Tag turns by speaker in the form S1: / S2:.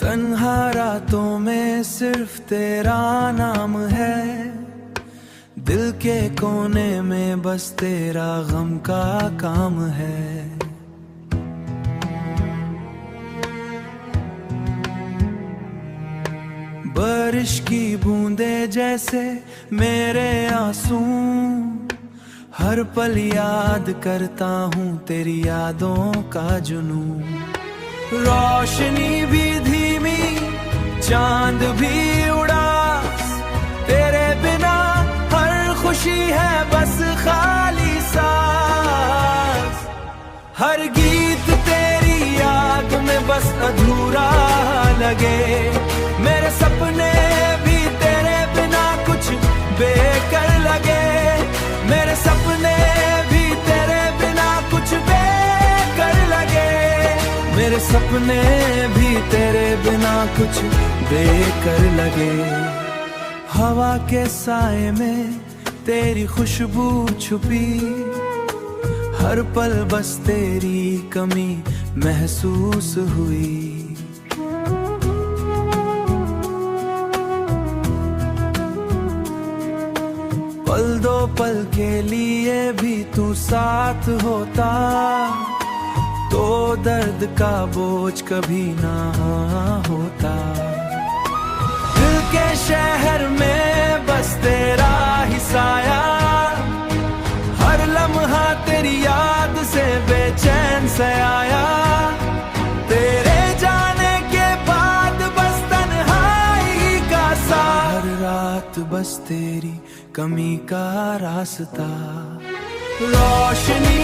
S1: तन्हा रातों में सिर्फ तेरा नाम है, दिल के कोने में बस तेरा गम का काम है। बारिश की बूंदे जैसे मेरे आंसू, हर पल याद करता हूँ तेरी यादों का जुनून। रोशनी भी धीमी, चांद भी उदास, तेरे बिना हर खुशी है बस खाली सांस। हर गीत तेरी याद में बस अधूरा लगे, मेरे सपने भी तेरे बिना कुछ बेकार लगे। मेरे सपने भी तेरे बिना कुछ बेकार लगे, मेरे सपने भी तेरे बिना कुछ बेकार लगे। हवा के साए में तेरी खुशबू छुपी, हर पल बस तेरी कमी महसूस हुई। पल दो पल के लिए भी तू साथ होता, तो दर्द का बोझ कभी ना होता। दिल के शहर में बस तेरा ही साया, हर लम्हा तेरी याद से बेचैन से आया। तेरे जाने के बाद बस तन्हाई का साथ, हर रात बस तेरी कमी का रास्ता। रोशनी